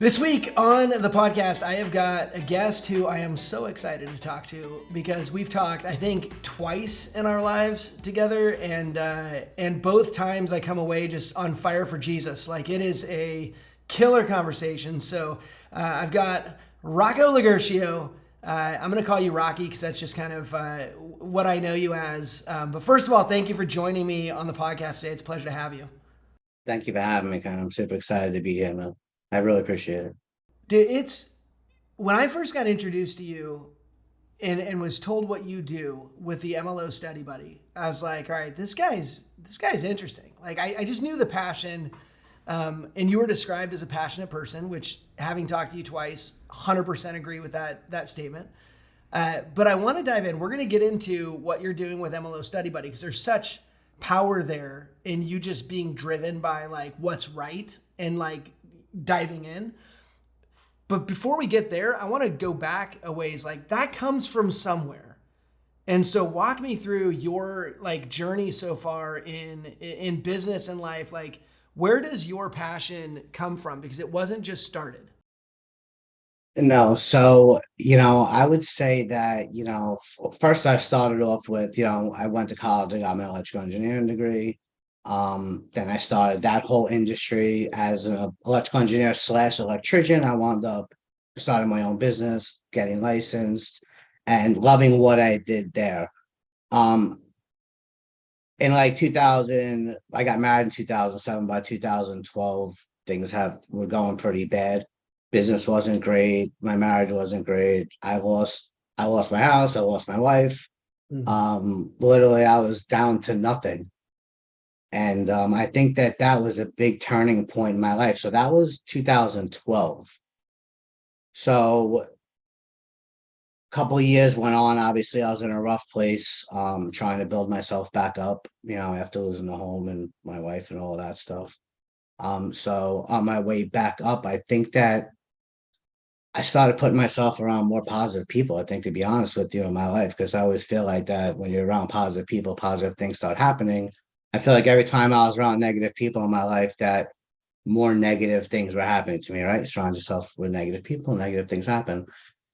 This week on the podcast, I have got a guest who I am so excited to talk to because we've talked, I think, twice in our lives together, and both times I come away just on fire for Jesus. Like, it is a killer conversation. So I've got Rocco Loguercio. I'm going to call you Rocky because that's just kind of what I know you as. But first of all, thank you for joining me on the podcast today. It's a pleasure to have you. Thank you for having me, Ken. I'm super excited to be here, man. I really appreciate it. Dude, it's when I first got introduced to you and was told what you do with the MLO Study Buddy, I was like, all right, this guy's interesting. Like I just knew the passion, and you were described as a passionate person, which having talked to you twice, 100% agree with that statement. But I want to dive in. We're going to get into what you're doing with MLO Study Buddy because there's such power there in you just being driven by like what's right and like diving in. But before we get there, I want to go back a ways. Like that comes from somewhere. And so walk me through your like journey so far in business and life. Like where does your passion come from? Because it wasn't just started. No, so, I would say that, first I started off with, I went to college, I got my electrical engineering degree. Then I started that whole industry as an electrical engineer slash electrician. I wound up starting my own business, getting licensed, and loving what I did there. Um, in like 2000, I got married in 2007. By 2012, things have were going pretty bad. Business wasn't great. My marriage wasn't great. I lost my house. I lost my wife. Mhm. Literally, I was down to nothing. And I think that that was a big turning point in my life. So that was 2012. So couple of years went on. Obviously, I was in a rough place, trying to build myself back up, after losing the home and my wife and all that stuff. So on my way back up, I think that I started putting myself around more positive people. I think, to be honest with you, in my life, because I always feel like that when you're around positive people, positive things start happening. I feel like every time I was around negative people in my life, that more negative things were happening to me, right? Surround yourself with negative people, negative things happen.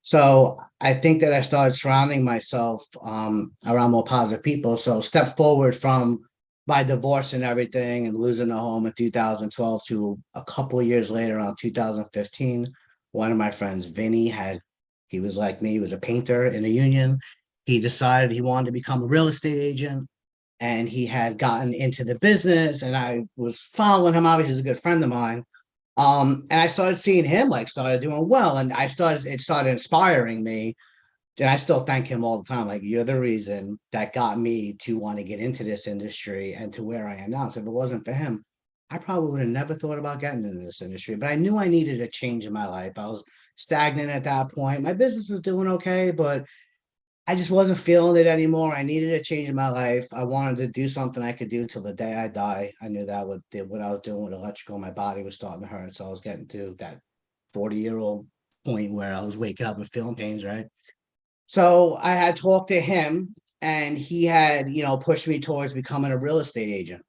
So I think that I started surrounding myself around more positive people. So step forward from my divorce and everything and losing a home in 2012 to a couple of years later, around 2015, one of my friends, Vinny, he was like me, he was a painter in a union. He decided he wanted to become a real estate agent and he had gotten into the business and I was following him. Obviously, he's a good friend of mine. And I started seeing him like started doing well, and it started inspiring me. And I still thank him all the time. Like, you're the reason that got me to want to get into this industry and to where I am now. So if it wasn't for him, I probably would have never thought about getting into this industry. But I knew I needed a change in my life. I was stagnant at that point. My business was doing okay, but I just wasn't feeling it anymore. I needed a change in my life. I wanted to do something I could do till the day I die. I knew that what I was doing with electrical, my body was starting to hurt. So I was getting to that 40-year-old point where I was waking up and feeling pains, right? So I had talked to him and he had, pushed me towards becoming a real estate agent.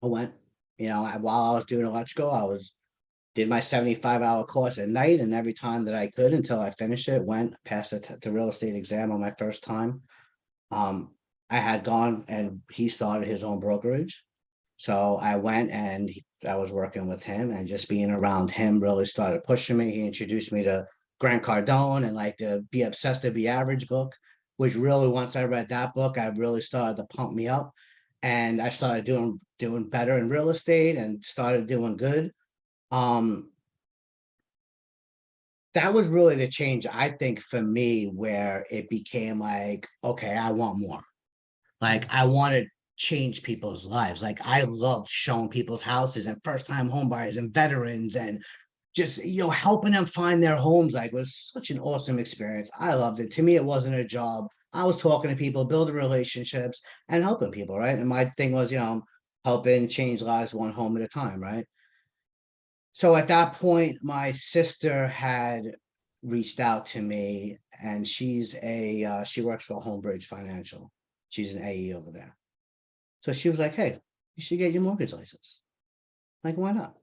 I went, while I was doing electrical, I was did my 75-hour course at night, and every time that I could until I finished it, went past the real estate exam on my first time. Um, I had gone and he started his own brokerage. So I went and I was working with him, and just being around him really started pushing me. He introduced me to Grant Cardone and like the Be Obsessed to Be Average book, which really, once I read that book, I really started to pump me up. And I started doing better in real estate and started doing good. Um, that was really the change, I think, for me, where it became like, okay, I want more. Like, I want to change people's lives. Like, I loved showing people's houses and first time home buyers and veterans and just, helping them find their homes. Like, it was such an awesome experience. I loved it. To me, it wasn't a job. I was talking to people, building relationships and helping people, right? And my thing was, helping change lives one home at a time, right? So at that point, my sister had reached out to me, and she works for Homebridge Financial. She's an AE over there. So she was like, "Hey, you should get your mortgage license." Like, why not?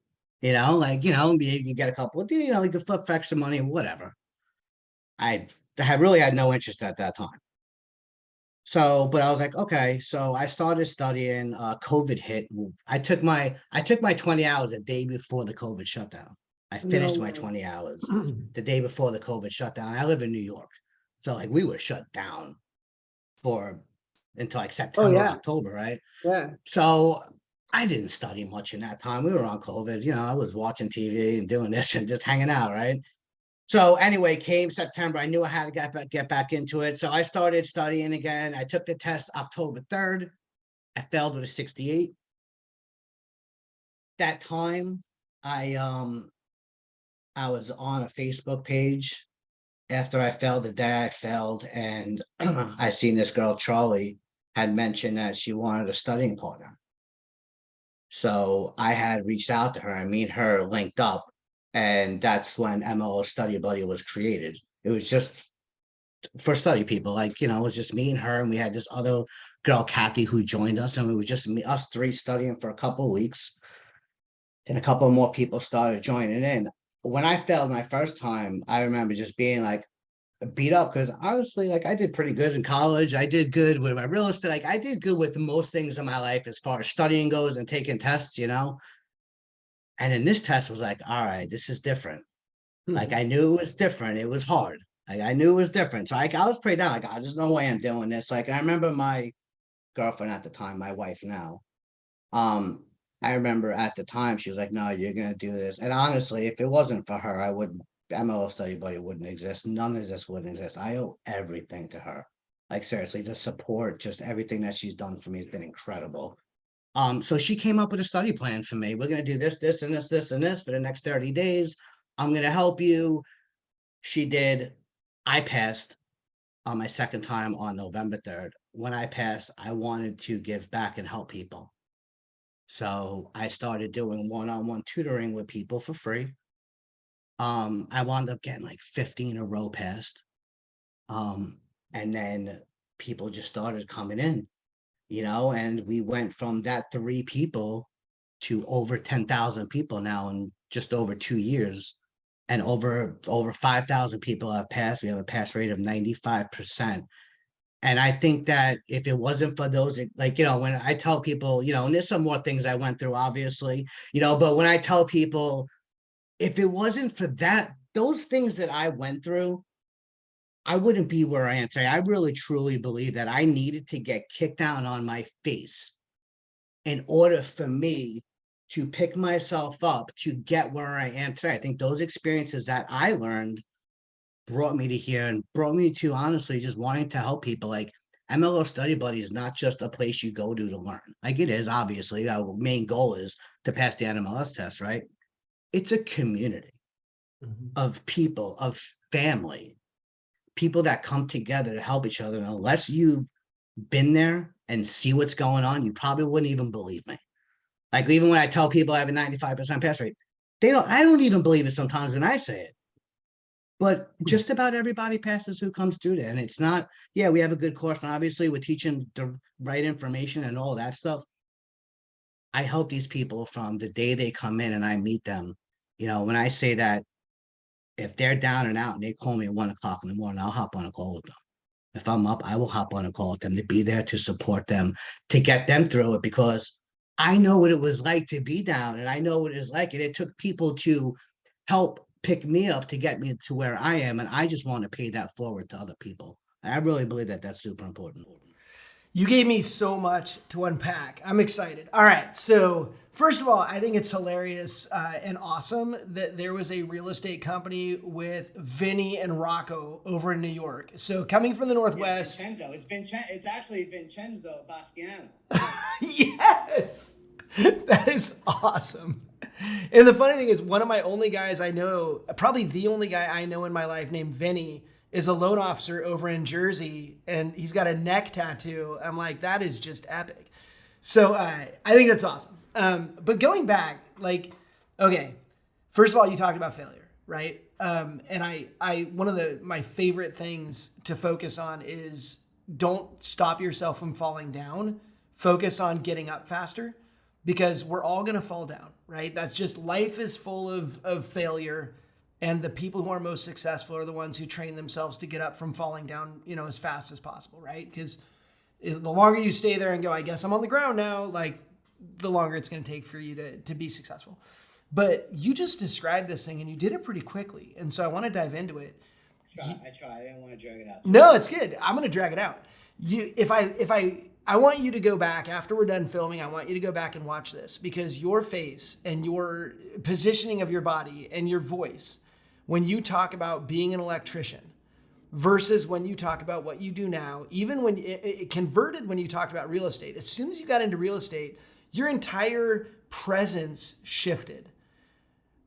Like, you can get a couple of, you can flip for extra money, whatever. I really had no interest at that time. So, but I was like, okay. So I started studying. COVID hit. I took my 20 hours a day before the COVID shutdown. I No finished my way. 20 hours the day before the COVID shutdown. I live in New York, so like we were shut down for until like Oh September, yeah. October, right? Yeah. So I didn't study much in that time. We were on COVID. I was watching TV and doing this and just hanging out, right? So anyway, came September. I knew I had to get back into it. So I started studying again. I took the test October 3rd. I failed with a 68. That time, I was on a Facebook page after I failed the day I failed, and I seen this girl, Charlie, had mentioned that she wanted a studying partner. So I had reached out to her. I mean, her linked up, and that's when MLO Study Buddy was created. It was just for study people, like, it was just me and her, and we had this other girl, Kathy, who joined us, and it was just us three studying for a couple of weeks. And a couple more people started joining in. When I failed my first time, I remember just being like beat up because honestly, like I did pretty good in college. I did good with my real estate. Like I did good with most things in my life as far as studying goes and taking tests. And then this test was like, all right, this is different. Like I knew it was different. It was hard. Like I knew it was different. So I was pretty down. Like, there's no way I'm doing this. Like I remember my girlfriend at the time, my wife now. Um, I remember at the time she was like, "No, you're gonna do this." And honestly, if it wasn't for her, I wouldn't. MLO Study Buddy wouldn't exist. None of this wouldn't exist. I owe everything to her. Like seriously, the support, just everything that she's done for me has been incredible. So she came up with a study plan for me. We're gonna do this, this, and this, this, and this for the next 30 days. I'm gonna help you. She did. I passed on my second time on November 3rd. When I passed, I wanted to give back and help people. So I started doing one-on-one tutoring with people for free. I wound up getting like 15 a row passed. Um, and then people just started coming in, and we went from that three people to over 10,000 people now in just over 2 years. And over 5,000 people have passed. We have a pass rate of 95%. And I think that if it wasn't for those, like, when I tell people, and there's some more things I went through, obviously, but when I tell people, if it wasn't for those things that I went through, I wouldn't be where I am today. I really truly believe that I needed to get kicked down on my face in order for me to pick myself up to get where I am today. I think those experiences that I learned brought me to here and brought me to honestly just wanting to help people. Like MLO Study Buddy is not just a place you go to learn. Like it is, obviously, our main goal is to pass the NMLS test, right? It's a community of people, of family, people that come together to help each other. And unless you've been there and see what's going on, you probably wouldn't even believe me. Like even when I tell people I have a 95% pass rate, I don't even believe it sometimes when I say it. But just about everybody passes who comes through there. And it's not, yeah, we have a good course. And obviously, we're teaching the right information and all that stuff. I help these people from the day they come in and I meet them. When I say that if they're down and out and they call me at 1 o'clock in the morning, I'll hop on a call with them. If I'm up, I will hop on a call with them to be there to support them, to get them through it because I know what it was like to be down and I know what it is like. And it took people to help pick me up to get me to where I am. And I just want to pay that forward to other people. I really believe that that's super important. You gave me so much to unpack. I'm excited. All right. So, first of all, I think it's hilarious and awesome that there was a real estate company with Vinny and Rocco over in New York. So, coming from the Northwest. Yeah, it's actually Vincenzo Basquiano. Yes. That is awesome. And the funny thing is, one of my only guys I know, probably the only guy I know in my life named Vinny, is a loan officer over in Jersey, and he's got a neck tattoo. I'm like, that is just epic. So I think that's awesome. But going back, like, okay, first of all, you talked about failure, right? And I one of my favorite things to focus on is don't stop yourself from falling down. Focus on getting up faster. because we're all going to fall down, right? That's just life is full of failure. And the people who are most successful are the ones who train themselves to get up from falling down, as fast as possible, right? Because the longer you stay there and go, I guess I'm on the ground now, like the longer it's going to take for you to be successful. But you just described this thing and you did it pretty quickly. And so I want to dive into it. I try. I didn't want to drag it out. No, it's good. I'm going to drag it out. I want you to go back after we're done filming. I want you to go back and watch this because your face and your positioning of your body and your voice, when you talk about being an electrician versus when you talk about what you do now, even when it converted when you talked about real estate, as soon as you got into real estate, your entire presence shifted.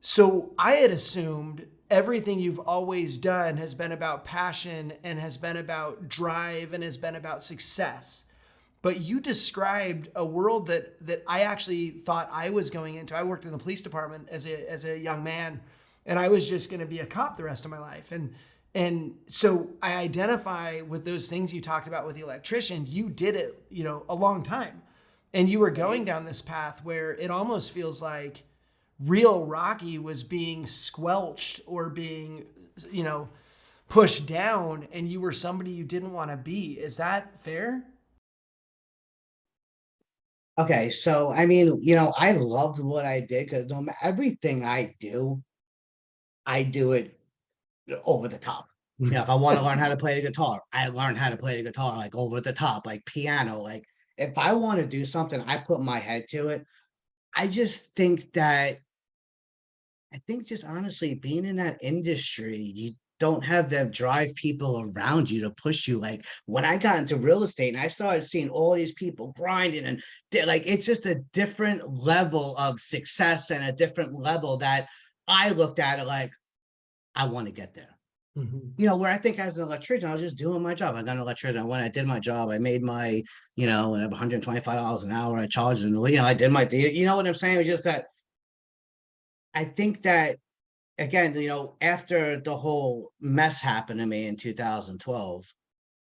So I had assumed everything you've always done has been about passion and has been about drive and has been about success. But you described a world that I actually thought I was going into. I worked in the police department as a young man, and I was just going to be a cop the rest of my life. And so I identify with those things you talked about with the electrician. You did it, a long time. And you were going down this path where it almost feels like real Rocky was being squelched or being, pushed down, and you were somebody you didn't want to be. Is that fair? Okay, so I mean, I loved what I did because everything I do it over the top. If I want to learn how to play the guitar, I learn how to play the guitar like over the top, like piano. Like if I want to do something, I put my head to it. I just think that just honestly being in that industry, you don't have that drive people around you to push you. Like when I got into real estate and I started seeing all these people grinding and like it's just a different level of success and a different level that I looked at it like I want to get there. Where I think as an electrician, I was just doing my job. I got an electrician. When I did my job, I made my, $125 an hour. I charged them, I did my, you know what I'm saying? It's just that I think that, again, after the whole mess happened to me in 2012,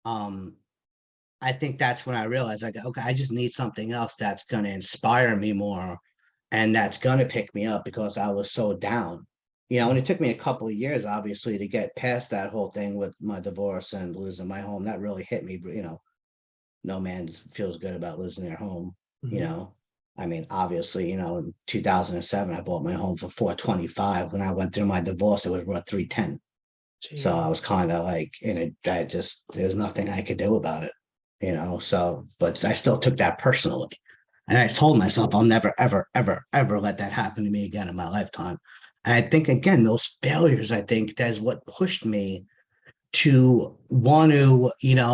I think that's when I realized, like, okay, I just need something else that's going to inspire me more and that's going to pick me up because I was so down. And it took me a couple of years, obviously, to get past that whole thing with my divorce and losing my home. That really hit me, no man feels good about losing their home, I mean, obviously, in 2007, I bought my home for $425. When I went through my divorce, it was worth $310. So I was kind of like in it. There's nothing I could do about it, So, but I still took that personally, and I told myself I'll never, ever, ever, ever let that happen to me again in my lifetime. And I think again, those failures, I think that's what pushed me to want to,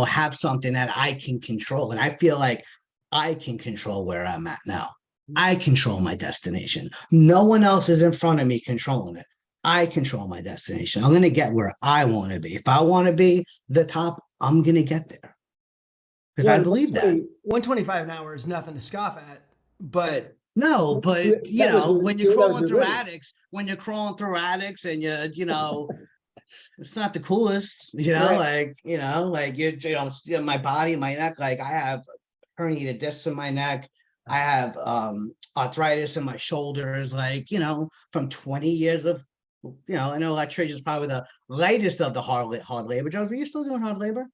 have something that I can control. And I feel like I can control where I'm at now. I control my destination. No one else is in front of me controlling it. I control my destination. I'm going to get where I want to be. If I want to be the top, I'm going to get there. Because I believe that. 125 an hour is nothing to scoff at, but no, but when you're crawling through attics, and it's not the coolest, right. Like, my body, my neck, like I have herniated discs in my neck. I have arthritis in my shoulders, like, from 20 years of, I know electrician is probably the latest of the hard labor jobs. Are you still doing hard labor?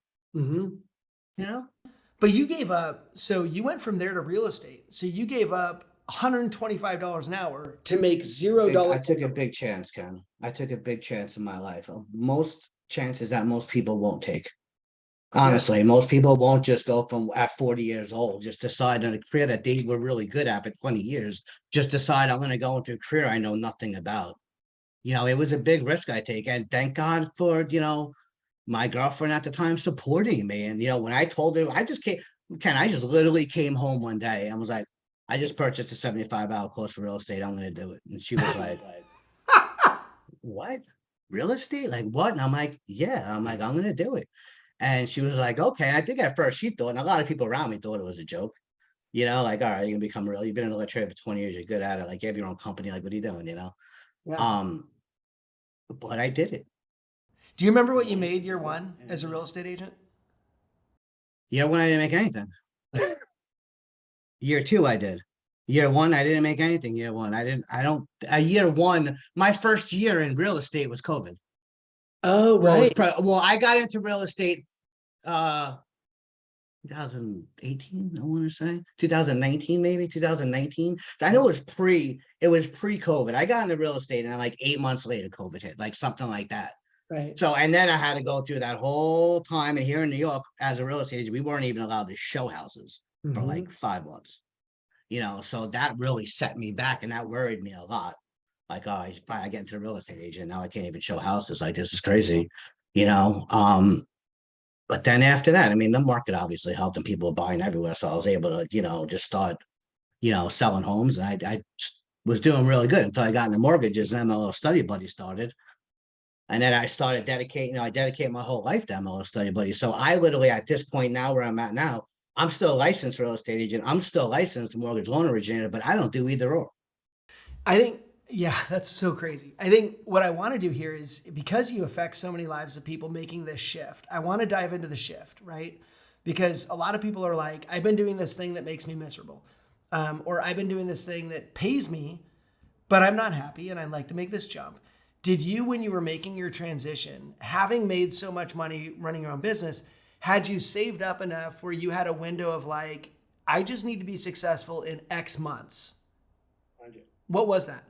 But you gave up. So you went from there to real estate. So you gave up $125 an hour to make $0. I took a big chance, Ken. I took a big chance in my life. Most chances that most people won't take. Honestly, most people won't just go from at 40 years old, just decide on a career that they were really good at for 20 years, just decide I'm going to go into a career I know nothing about. It was a big risk I take. And thank God for, my girlfriend at the time supporting me. And, when I told her, I just literally came home one day and was like, I just purchased a 75-hour course for real estate. I'm going to do it. And she was like, what? Real estate? Like what? And I'm like, yeah. I'm going to do it. And she was like, okay. I think at first she thought, and a lot of people around me thought it was a joke, like, all right, you're going to become real. You've been an electrician for 20 years. You're good at it. Like you have your own company. Like, what are you doing? Yeah. But I did it. Do you remember what you made year one as a real estate agent? Year one, I didn't make anything. Year two, I did. Year one, I didn't make anything. Year one, I don't, year one, my first year in real estate was COVID. Oh, Well, right. well, I got into real estate, uh, 2018, I want to say 2019, maybe 2019. I know it was pre-COVID. I got into real estate and like 8 months later, COVID hit, like something like that. Right. So, and then I had to go through that whole time. And here in New York, as a real estate agent, we weren't even allowed to show houses for like 5 months, so that really set me back and that worried me a lot. Like, oh, I get into the real estate agent, now I can't even show houses. Like, this is crazy, you know. But then after that, I mean, the market obviously helped and people were buying everywhere. So I was able to, just start, selling homes. And I was doing really good until I got into mortgages and MLO Study Buddy started. And then I started dedicating, I dedicate my whole life to MLO Study Buddy. So I literally, at this point now where I'm at now, I'm still a licensed real estate agent. I'm still licensed mortgage loan originator, but I don't do either or. I think, yeah, that's so crazy. I think what I want to do here is because you affect so many lives of people making this shift, I want to dive into the shift, right? Because a lot of people are like, I've been doing this thing that makes me miserable. Or I've been doing this thing that pays me, but I'm not happy and I'd like to make this jump. Did you, when you were making your transition, having made so much money running your own business, had you saved up enough where you had a window of like, I just need to be successful in X months? What was that?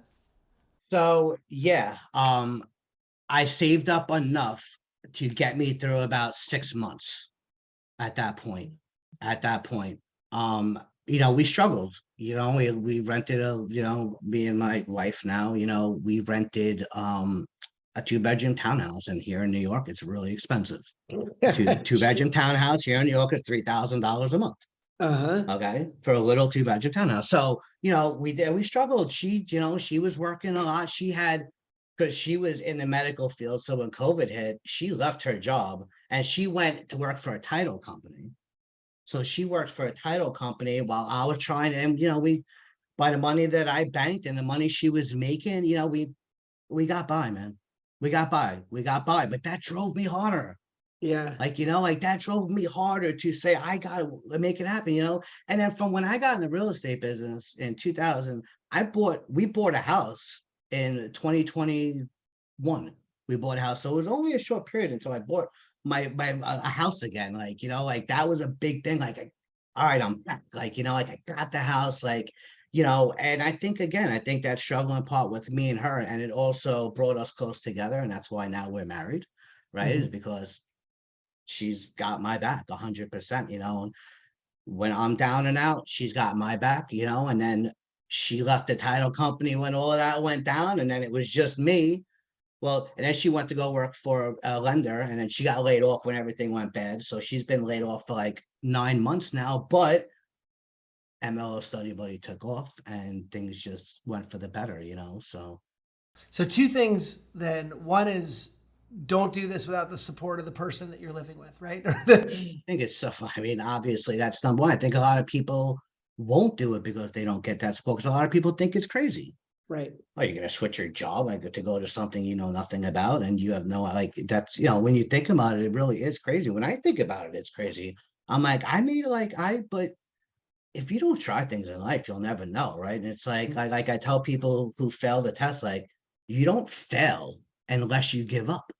So yeah, I saved up enough to get me through about 6 months at that point. At that point, we struggled. We rented me and my wife now. We rented a 2-bedroom townhouse, and here in New York, it's really expensive. Two-bedroom townhouse here in New York is $3,000 a month. Uh-huh. Okay, for a little 2-bedroom townhouse. So, we struggled. She was working a lot. Because she was in the medical field. So when COVID hit, she left her job and she went to work for a title company. So she worked for a title company while I was trying to, and by the money that I banked and the money she was making, we got by, man. We got by, but that drove me harder. Yeah. Like that drove me harder to say, I gotta make it happen, And then from when I got in the real estate business in 2000, we bought a house in 2021. We bought a house. So it was only a short period until I bought my a house again. Like that was a big thing. All right, I'm back. I got the house, and I think that struggling part with me and her, and it also brought us close together. And that's why now we're married, right? Is because she's got my back 100%, and when I'm down and out, she's got my back, and then she left the title company when all of that went down, and then it was just me. Well, and then she went to go work for a lender, and then she got laid off when everything went bad. So she's been laid off for like 9 months now, but MLO Study Buddy took off and things just went for the better, So two things then. One is don't do this without the support of the person that you're living with, right? I think it's so. I mean, obviously that's number one. I think a lot of people won't do it because they don't get that support. Because a lot of people think it's crazy. Right. Oh, you're gonna switch your job, to go to something you know nothing about, and you have no that's when you think about it, it really is crazy. When I think about it, it's crazy. I'm like, but if you don't try things in life, you'll never know, right? And it's like I tell people who fail the test, like, you don't fail unless you give up.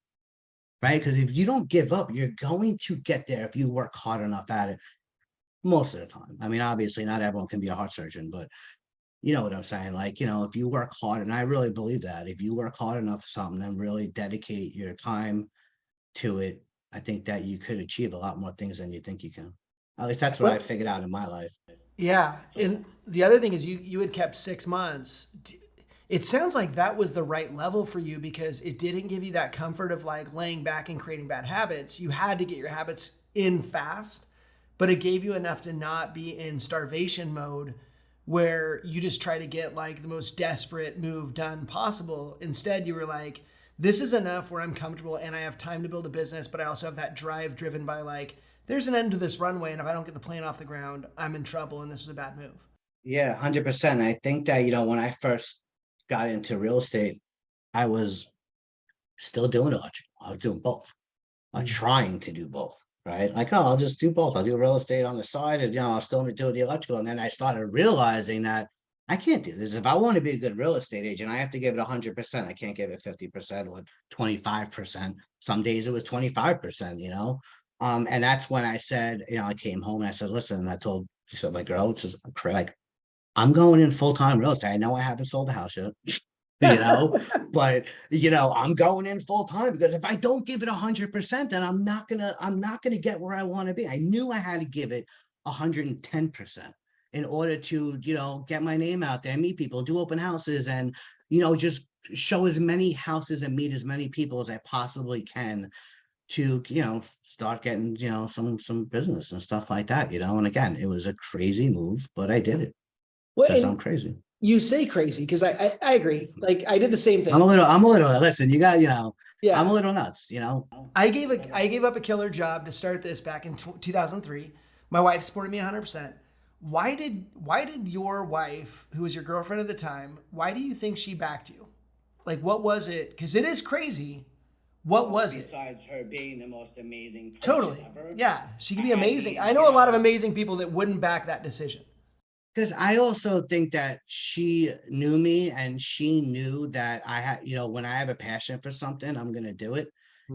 Right? Because if you don't give up, you're going to get there if you work hard enough at it most of the time. I mean, obviously, not everyone can be a heart surgeon, but you know what I'm saying? If you work hard, and I really believe that if you work hard enough for something and really dedicate your time to it, I think that you could achieve a lot more things than you think you can. At least that's what I Well, figured out in my life. yeah. So, And the other thing is you had kept 6 months. It sounds like that was the right level for you because it didn't give you that comfort of like laying back and creating bad habits. You had to get your habits in fast, but it gave you enough to not be in starvation mode where you just try to get like the most desperate move done possible. Instead, you were like, this is enough where I'm comfortable and I have time to build a business, but I also have that drive driven by like, there's an end to this runway. And if I don't get the plane off the ground, I'm in trouble and this is a bad move. yeah, 100%. I think that, when I first got into real estate, I was still doing electrical. I was doing both. I'm trying to do both, right? Like, oh, I'll just do both. I'll do real estate on the side and, I'll still do the electrical. And then I started realizing that I can't do this. If I want to be a good real estate agent, I have to give it 100%. I can't give it 50% or 25%. Some days it was 25%, you know? And that's when I said, you know, I came home and I said, listen, and I told my girl, which is like, I'm going in full-time real estate. I know I haven't sold a house yet, you know, but you know, I'm going in full time because if I don't give it 100%, then I'm not gonna get where I want to be. I knew I had to give it 110% in order to, you know, get my name out there, meet people, do open houses, and you know, just show as many houses and meet as many people as I possibly can to, you know, start getting, you know, some business and stuff like that, you know. And again, it was a crazy move, but I did it Well, because I'm and crazy. you say crazy because I agree. Like I did the same thing. I'm a little, listen, you got, you know, I'm a Yeah. little nuts, you know? I gave up a killer job to start this back in 2003. My wife supported me 100%. Why did your wife, who was your girlfriend at the time, why do you think she backed you? Like what was it? Cuz it is crazy. What was it? Besides her being the most amazing person Totally. ever. Yeah, she can be I amazing. mean, I know a lot of amazing people that wouldn't back that decision. because I also think that she knew me and she knew that I had, you know, when I have a passion for something, I'm going to do it,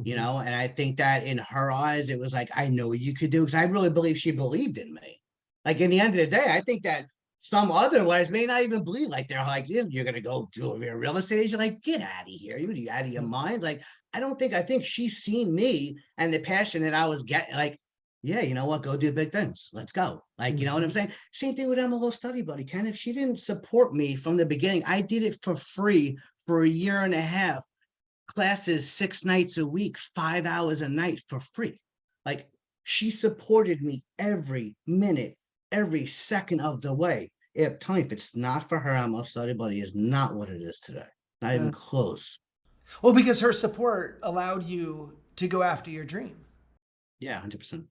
you Mhm. know, and I think that in her eyes, it was like, I know you could do, because I really believe she believed in me. Like in the end of the day, I think that some otherwise may not even believe, like they're like, you're going to go do a real estate agent, like get out of here. You out of your mind. Like, I think she's seen me and the passion that I was getting, like, yeah, you know what? Go do big things. Let's go. Like, you know what I'm Mhm. saying? Same thing with MLO Study Buddy, Ken. If she didn't support me from the beginning, I did it for free for a year and a half, classes 6 nights a week, 5 hours a night for free. Like, she supported me every minute, every second of the way. If it's not for her, MLO Study Buddy is not what it is today. Not even Yeah. close. Well, because her support allowed you to go after your dream. Yeah, 100%.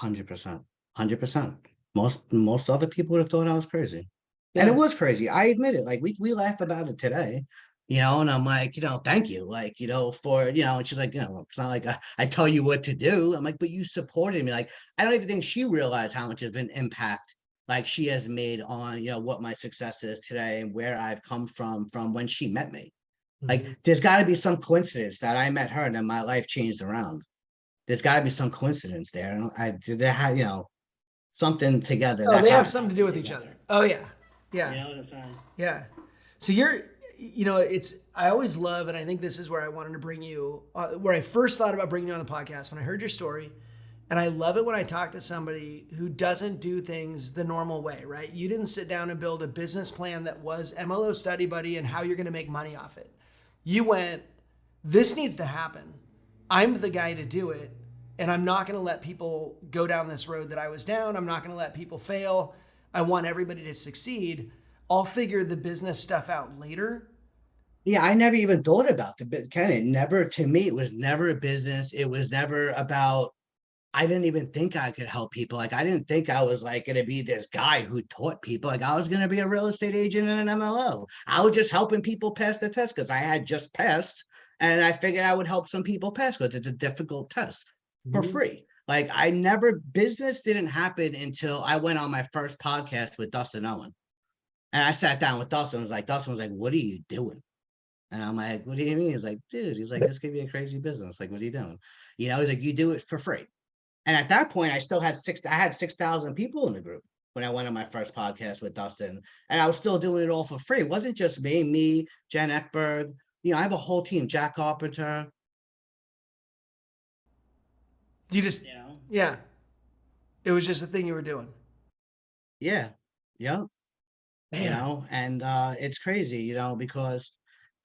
100%. 100%. Most other people would have thought I was crazy. And it Yeah. was crazy. I admit it. Like we laugh about it today, you know, and I'm like, you know, thank you. Like, you know, for, you know, and she's like, you know, it's not like I tell you what to do. I'm like, but you supported me. Like, I don't even think she realized how much of an impact like she has made on, you know, what my success is today and where I've come from when she met me. Like, Mhm. there's got to be some coincidence that I met her and then my life changed around. There's got to be some coincidence there. I did they have, you know, something together Oh, that they have had to something to do happen with each other. together. Oh yeah. You Yeah. know what I'm saying? Yeah. So you're, you know, it's, I always love, and I think this is where I wanted to bring you, where I first thought about bringing you on the podcast when I heard your story. And I love it when I talk to somebody who doesn't do things the normal way, right? You didn't sit down and build a business plan that was MLO Study Buddy and how you're going to make money off it. You went, this needs to happen. I'm the guy to do it. And I'm not going to let people go down this road that I was down. I'm not going to let people fail. I want everybody to succeed. I'll figure the business stuff out later. Yeah, I never even thought about the bit, Ken. It never, to me, it was never a business. It was never about, I didn't even think I could help people. Like, I didn't think I was like going to be this guy who taught people. Like, I was going to be a real estate agent and an MLO. I was just helping people pass the test because I had just passed. And I figured I would help some people pass because it's a difficult test for Mhm. free. Like, I never, business didn't happen until I went on my first podcast with Dustin Owen. And I sat down with Dustin. Dustin was like, what are you doing? And I'm like, what do you mean? He's like, dude, he's like, this could be a crazy business. Like, what are you doing? You know, he's like, you do it for free. And at that point, I had 6,000 people in the group when I went on my first podcast with Dustin. And I was still doing it all for free. It wasn't just me, Jen Eckberg. You know, I have a whole team, Jack Carpenter, You just, you know. yeah, it was just a thing you were doing. Yeah. Yeah. You Man. know, and it's crazy, you know, because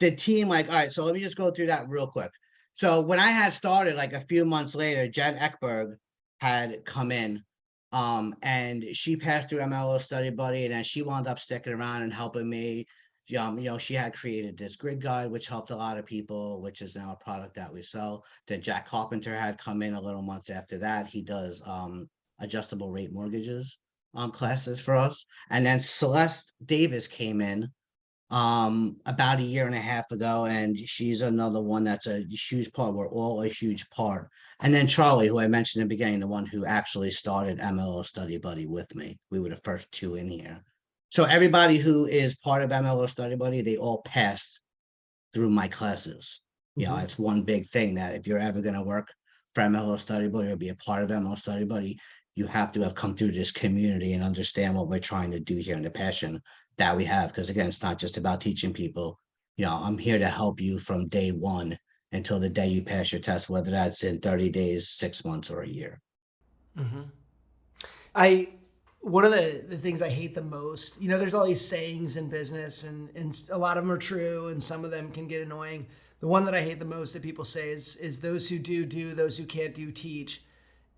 the team, like, all right, so let me just go through that real quick. So when I had started, like a few months later, Jen Eckberg had come in, and she passed through MLO Study Buddy, and then she wound up sticking around and helping me. You know, she had created this grid guide, which helped a lot of people, which is now a product that we sell. Then Jack Carpenter had come in a little months after that. He does adjustable rate mortgages classes for us. And then Celeste Davis came in about a year and a half ago, and she's another one that's a huge part. We're all a huge part. And then Charlie, who I mentioned in the beginning, the one who actually started MLO Study Buddy with me. We were the first two in here. So everybody who is part of MLO Study Buddy, they all passed through my classes. You know, it's one big thing that if you're ever going to work for MLO Study Buddy or be a part of MLO Study Buddy, you have to have come through this community and understand what we're trying to do here and the passion that we have. Because again, it's not just about teaching people. You know, I'm here to help you from day one until the day you pass your test, whether that's in 30 days, 6 months, or a year. I one of the things I hate the most, there's all these sayings in business, and a lot of them are true and some of them can get annoying. The one that I hate the most that people say is those who do, those who can't do, teach.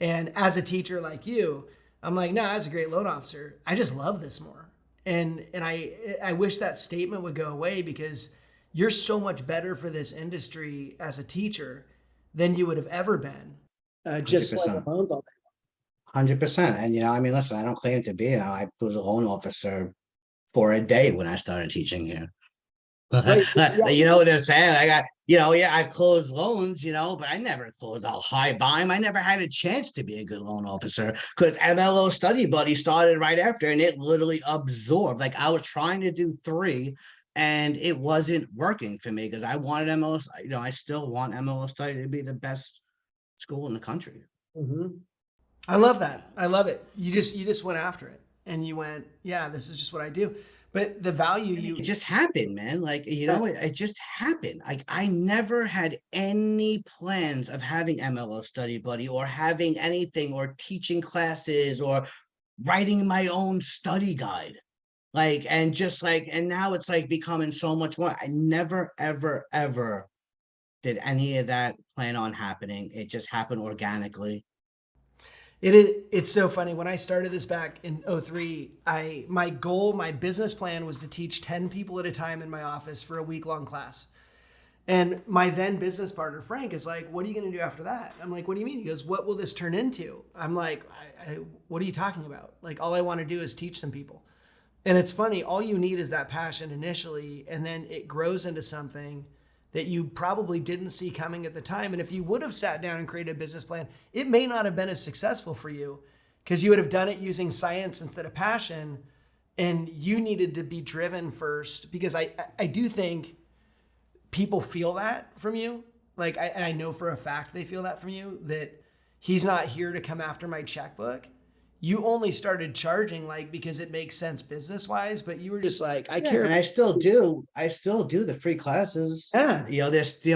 And as a teacher like you, I'm like, no, as a great loan officer, I just love this more. And I wish that statement would go away, because you're so much better for this industry as a teacher than you would have ever been. Just like a loan officer. 100%. And, I mean, listen, I don't claim to be, I was a loan officer for a day when I started teaching here. Right. You know what I'm saying? I got, I closed loans, but I never closed out high volume. I never had a chance to be a good loan officer because MLO Study Buddy started right after, and it literally absorbed. Like, I was trying to do 3 and it wasn't working for me because I wanted MLO, I still want MLO Study to be the best school in the country. I love that. I love it. You just went after it, and you went, yeah, this is just what I do. But the value it just happened, man. Like, it just happened. Like, I never had any plans of having MLO Study Buddy or having anything or teaching classes or writing my own study guide. Like, and now it's like becoming so much more. I never, ever, ever did any of that plan on happening. It just happened organically. It's so funny. When I started this back in 2003, my business plan was to teach 10 people at a time in my office for a week-long class. And my then business partner, Frank, is like, what are you going to do after that? I'm like, what do you mean? He goes, what will this turn into? I'm like, what are you talking about? Like, all I want to do is teach some people. And it's funny, all you need is that passion initially, and then it grows into something that you probably didn't see coming at the time. And if you would have sat down and created a business plan, it may not have been as successful for you, because you would have done it using science instead of passion. And you needed to be driven first, because I do think people feel that from you. Like, I know for a fact they feel that from you, that he's not here to come after my checkbook. You only started charging because it makes sense business wise, but you were just like, I care. And I still do the free classes. Yeah.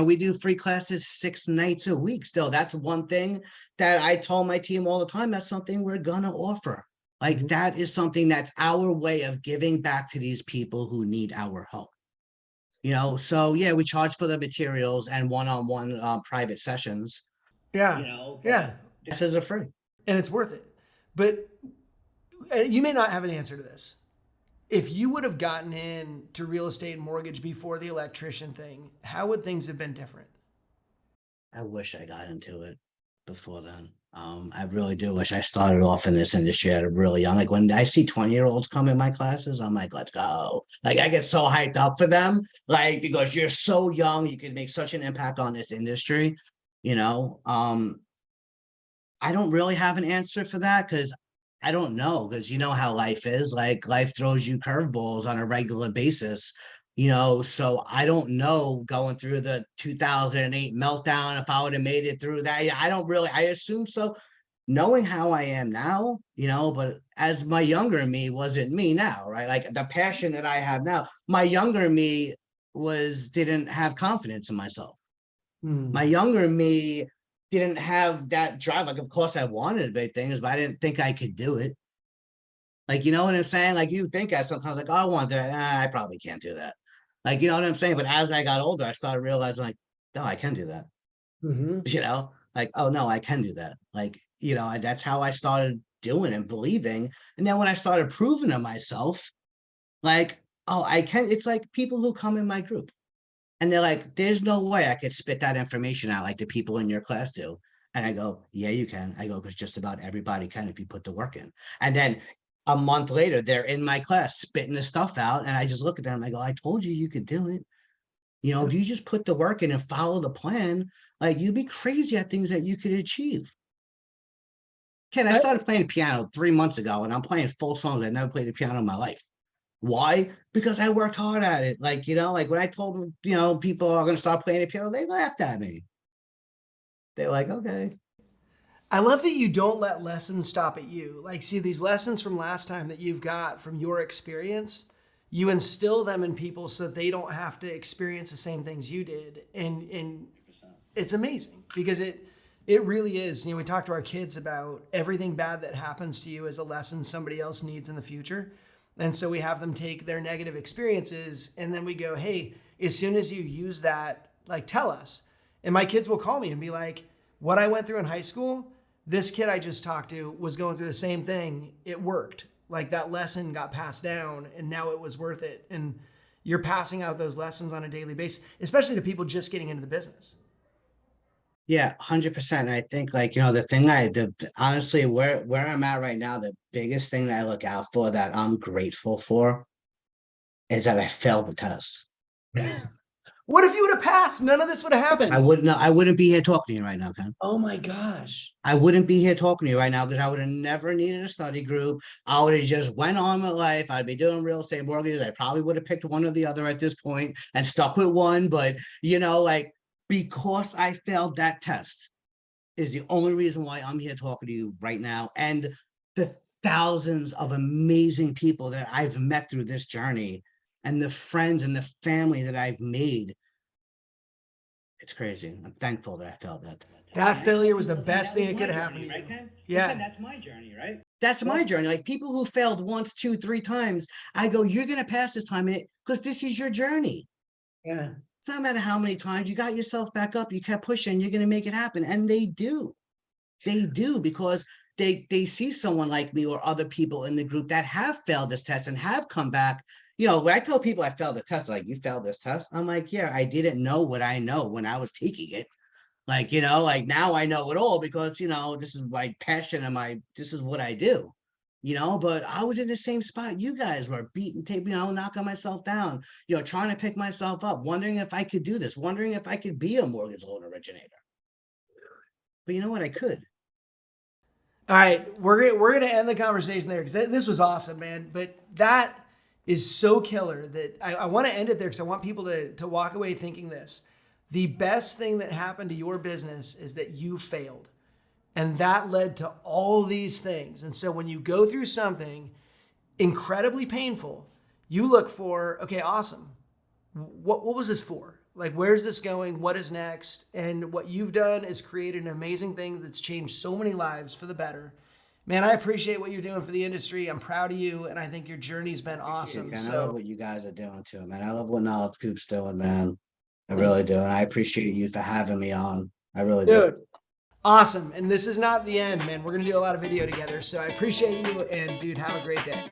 We do free classes 6 nights a week. Still, that's one thing that I told my team all the time. That's something we're gonna offer. Like, that is something that's our way of giving back to these people who need our help. So yeah, we charge for the materials and one-on-one private sessions. Yeah. Classes are free. And it's worth it. But you may not have an answer to this. If you would have gotten into real estate and mortgage before the electrician thing, how would things have been different? I wish I got into it before then. I really do wish I started off in this industry at a really young. Like, when I see 20-year-olds come in my classes, I'm like, let's go. Like, I get so hyped up for them, like, because you're so young, you can make such an impact on this industry. I don't really have an answer for that, because I don't know, because you know how life is. Like, life throws you curveballs on a regular basis. So I don't know, going through the 2008 meltdown, if I would have made it through that. I assume so, knowing how I am now, but as my younger me wasn't me now, right? Like, the passion that I have now, my younger me didn't have confidence in myself. My younger me didn't have that drive. Like, of course I wanted big things, but I didn't think I could do it. Like, you know what I'm saying? Like, you think I sometimes like, oh, I want that. I probably can't do that. Like, you know what I'm saying? But as I got older, I started realizing, like, no, I can do that. Like, oh no, I can do that. Like, that's how I started doing and believing. And then when I started proving to myself, like, oh, I can. It's like people who come in my group and they're like, there's no way I could spit that information out like the people in your class do. And I go, yeah, you can. I go, because just about everybody can if you put the work in. And then a month later, they're in my class spitting the stuff out. And I just look at them. I go, I told you you could do it. If you just put the work in and follow the plan, like, you'd be crazy at things that you could achieve. Ken, I started playing piano 3 months ago, and I'm playing full songs. I never played the piano in my life. Why? Because I worked hard at it. Like, like when I told them, people are going to start playing the piano, they laughed at me. They're like, okay. I love that you don't let lessons stop at you. Like, see, these lessons from last time that you've got from your experience, you instill them in people so that they don't have to experience the same things you did. And it's amazing because it really is. We talk to our kids about everything bad that happens to you as a lesson somebody else needs in the future. And so we have them take their negative experiences and then we go, hey, as soon as you use that, like, tell us. And my kids will call me and be like, what I went through in high school, this kid I just talked to was going through the same thing. It worked. Like, that lesson got passed down and now it was worth it. And you're passing out those lessons on a daily basis, especially to people just getting into the business. Yeah, 100%. I think, like, the thing honestly, where I'm at right now, the biggest thing that I look out for that I'm grateful for is that I failed the test. What if you would have passed? None of this would have happened. I wouldn't be here talking to you right now, Ken. Oh my gosh. I wouldn't be here talking to you right now because I would have never needed a study group. I would have just went on with life. I'd be doing real estate mortgages. I probably would have picked one or the other at this point and stuck with one. But, like, because I failed that test is the only reason why I'm here talking to you right now. And the thousands of amazing people that I've met through this journey and the friends and the family that I've made. It's crazy. I'm thankful that I felt that. That failure was the best thing that could have happened to you. Right, Ken? Yeah. Ken, that's my journey, right? That's my journey. Like, people who failed once, 2, 3 times, I go, you're going to pass this time because this is your journey. Yeah. It's not matter how many times you got yourself back up, you kept pushing, you're going to make it happen. And they do. They do, because they see someone like me or other people in the group that have failed this test and have come back. When I tell people I failed the test, like, you failed this test? I'm like, yeah, I didn't know what I know when I was taking it. Like, like, now I know it all because, this is my passion and this is what I do, but I was in the same spot you guys were, beating tape, knocking myself down, trying to pick myself up, wondering if I could do this, wondering if I could be a mortgage loan originator. But you know what? I could. All right, we're gonna end the conversation there because this was awesome, man. But that is so killer that I want to end it there because I want people to walk away thinking this. The best thing that happened to your business is that you failed. And that led to all these things. And so when you go through something incredibly painful, you look for, okay, awesome. What was this for? Like, where's this going? What is next? And what you've done is created an amazing thing that's changed so many lives for the better. Man, I appreciate what you're doing for the industry. I'm proud of you. And I think your journey's been awesome. I love what you guys are doing too, man. I love what Knowledge Coop's doing, man. I really do. And I appreciate you for having me on. I really do. Awesome. And this is not the end, man. We're going to do a lot of video together. So I appreciate you. And dude, have a great day.